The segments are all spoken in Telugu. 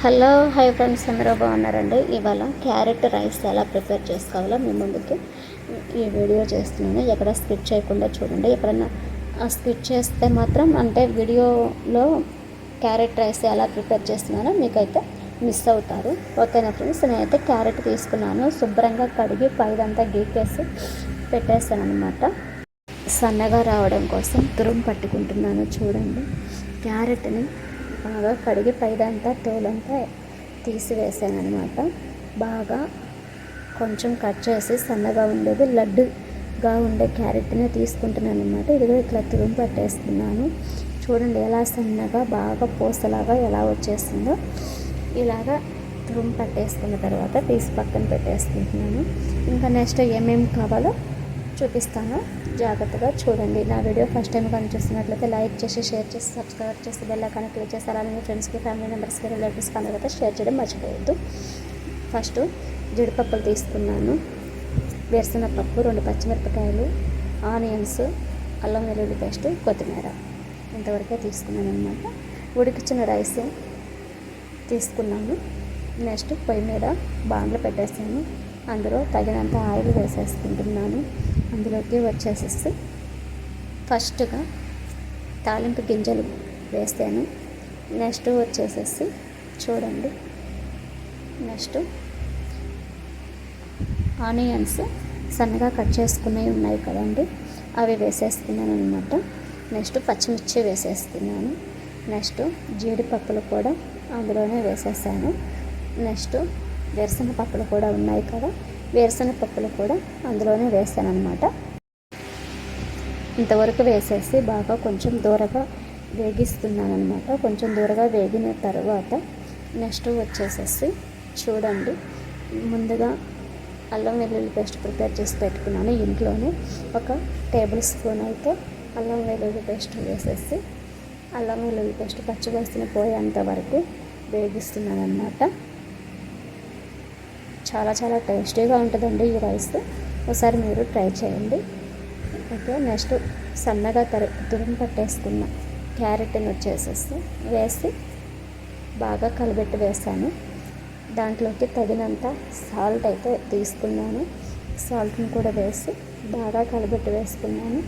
హలో హై ఫ్రెండ్స్, అందరూ బాగున్నారండి. ఇవాళ క్యారెట్ రైస్ ఎలా ప్రిపేర్ చేసుకోవాలో మీ ముందుకి ఈ వీడియో చేస్తున్నాను. ఎక్కడ స్కిప్ చేయకుండా చూడండి. ఎక్కడన్నా స్కిప్ చేస్తే మాత్రం అంటే వీడియోలో క్యారెట్ రైస్ ఎలా ప్రిపేర్ చేస్తున్నానో మీకైతే మిస్ అవుతారు. ఓకేనా ఫ్రెండ్స్, నేనైతే క్యారెట్ తీసుకున్నాను. శుభ్రంగా కడిగి పైదంతా గీకేసి పెట్టేస్తాను అనమాట. సన్నగా రావడం కోసం తురుము పట్టుకుంటున్నాను. చూడండి, క్యారెట్ని బాగా కడిగి పైదంతా తోలంతా తీసివేసాను అనమాట. బాగా కొంచెం కట్ చేసి సన్నగా ఉండేది లడ్డుగా ఉండే క్యారెట్ని తీసుకుంటున్నాను అనమాట. ఇదిగో ఇట్లా తురుము పట్టేస్తున్నాను. చూడండి ఎలా సన్నగా బాగా పూసలాగా ఎలా వచ్చేస్తుందో. ఇలాగా తురుము పట్టేసుకున్న తర్వాత తీసి పక్కన పెట్టేసుకుంటున్నాను. ఇంకా నెక్స్ట్ ఏమేమి కావాలో చూపిస్తాను, జాగ్రత్తగా చూడండి. నా వీడియో ఫస్ట్ టైం కానీ చూస్తున్నట్లయితే లైక్ చేసి, షేర్ చేసి, సబ్స్క్రైబ్ చేసి, బెల్ ఐకాన్ క్లిక్ చేసి, అలానే మీ ఫ్రెండ్స్కి, ఫ్యామిలీ మెంబర్స్కి, రిలేటివ్స్కి అందరికీ షేర్ చేయడం మర్చిపోవద్దు. ఫస్ట్ జీడిపప్పులు తీసుకున్నాను, వేరుశనగపప్పు, 2 పచ్చిమిరపకాయలు, ఆనియన్స్, అల్లం వెల్లుల్లి పేస్ట్, కొత్తిమీర ఇంతవరకే తీసుకున్నాను అనమాట. ఉడికించిన రైస్ తీసుకున్నాను. నెక్స్ట్ పొయ్యి మీద బాండ్లు పెట్టేసాను. అందులో తగినంత ఆయిల్ వేసేసుకుంటున్నాను. అందులోకి వచ్చేసేసి ఫస్ట్గా తాలింపు గింజలు వేసాను. నెక్స్ట్ వచ్చేసేసి చూడండి, నెక్స్ట్ ఆనియన్స్ సన్నగా కట్ చేసుకునేవి ఉన్నాయి కదండి, అవి వేసేసుకున్నాను అనమాట. నెక్స్ట్ పచ్చిమిర్చి వేసేస్తున్నాను. నెక్స్ట్ జీడిపప్పులు కూడా అందులోనే వేసేసాను. నెక్స్ట్ వేరుశనగపప్పులు కూడా ఉన్నాయి కదా, వేరుశనగపప్పులు కూడా అందులోనే వేసాను అనమాట. ఇంతవరకు వేసేసి బాగా కొంచెం దూరగా వేగిస్తున్నాను అనమాట. కొంచెం దూరగా వేగిన తర్వాత నెక్స్ట్ వచ్చేసేసి చూడండి, ముందుగా అల్లం వెల్లుల్లి పేస్ట్ ప్రిపేర్ చేసి పెట్టుకున్నాను. ఇంట్లోనే 1 టేబుల్ స్పూన్ అయితే అల్లం వెల్లుల్లి పేస్ట్ వేసేసి అల్లం వెల్లుల్లి పేస్ట్ పచ్చివాసన పోయేంత వరకు వేగిస్తున్నాను అనమాట. చాలా చాలా టేస్టీగా ఉంటుందండి ఈ రైస్, ఒకసారి మీరు ట్రై చేయండి. ఓకే, నెక్స్ట్ సన్నగా తురుము పట్టేసుకున్న క్యారెట్ని వచ్చేసేసి వేసి బాగా కలిపెట్టి వేసాను. దాంట్లోకి తగినంత సాల్ట్ అయితే తీసుకున్నాను. సాల్ట్ని కూడా వేసి బాగా కలిపెట్టి వేసుకున్నాను.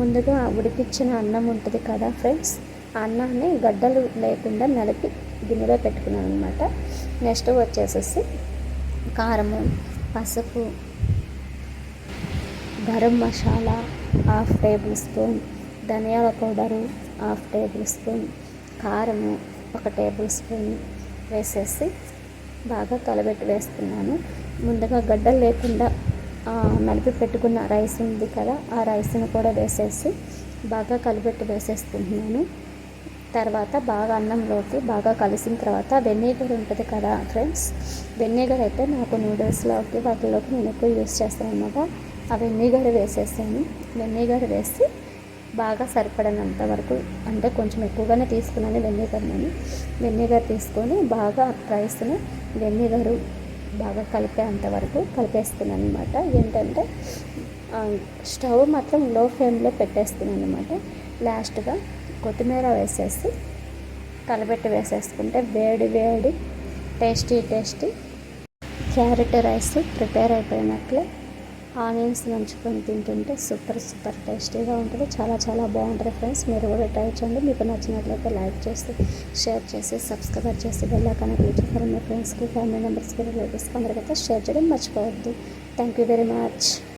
ముందుగా ఉడికించిన అన్నం ఉంటుంది కదా ఫ్రెండ్స్, ఆ అన్నాన్ని గడ్డలు లేకుండా నలిపి గిన్నెలో పెట్టుకున్నాను అనమాట. నెక్స్ట్ వచ్చేసేసి కారము, పసుపు, గరం మసాలా 1/2 టేబుల్ స్పూన్, ధనియాల పౌడరు 1/2 టేబుల్ స్పూన్, కారము 1 టేబుల్ స్పూన్ వేసేసి బాగా కలబెట్టి వేసుకున్నాను. ముందుగా గడ్డలు లేకుండా నలిపి పెట్టుకున్న రైస్ ఉంది కదా, ఆ రైస్ని కూడా వేసేసి బాగా కలిపెట్టి వేసేసుకుంటున్నాను. తర్వాత బాగా అన్నంలోకి బాగా కలిసిన తర్వాత వెనిగర్ ఉంటుంది కదా ఫ్రెండ్స్, వెనిగర్ అయితే నాకు నూడిల్స్లోకి వాటిలోకి నేను ఎక్కువ యూస్ చేస్తాను అనమాట. ఆ వెనిగర్ వేసేసాను. వెనిగర్ వేసి బాగా సరిపడినంత వరకు, అంటే కొంచెం ఎక్కువగానే తీసుకున్నాను వెనిగర్ తీసుకొని బాగా రైస్ని వెనిగరు బాగా కలిపేంత వరకు కలిపేసుకున్నాను అనమాట. ఏంటంటే స్టవ్ మాత్రం లో ఫ్లేమ్లో పెట్టేసుకున్నాను అనమాట. లాస్ట్గా కొత్తిమీర వేసేసి కలబెట్టి వేసేసుకుంటే వేడి వేడి టేస్టీ క్యారెట్ రైస్ ప్రిపేర్ అయిపోయినట్లే. ఆనియన్స్ నంచుకొని తింటుంటే సూపర్ టేస్టీగా ఉంటుంది. చాలా చాలా బాగుంటుంది ఫ్రెండ్స్, మీరు కూడా ట్రై చేయండి. మీకు నచ్చినట్లయితే లైక్ చేసి, షేర్ చేసి, సబ్స్క్రైబ్ చేసి, బెల్ ఐకాన్ క్లిక్ చేసి మీ ఫ్రెండ్స్కి, ఫ్యామిలీ మెంబర్స్కి, రిలేటివ్స్కి అందరికైతే షేర్ చేయడం మర్చిపోవద్దు. Thank you very much.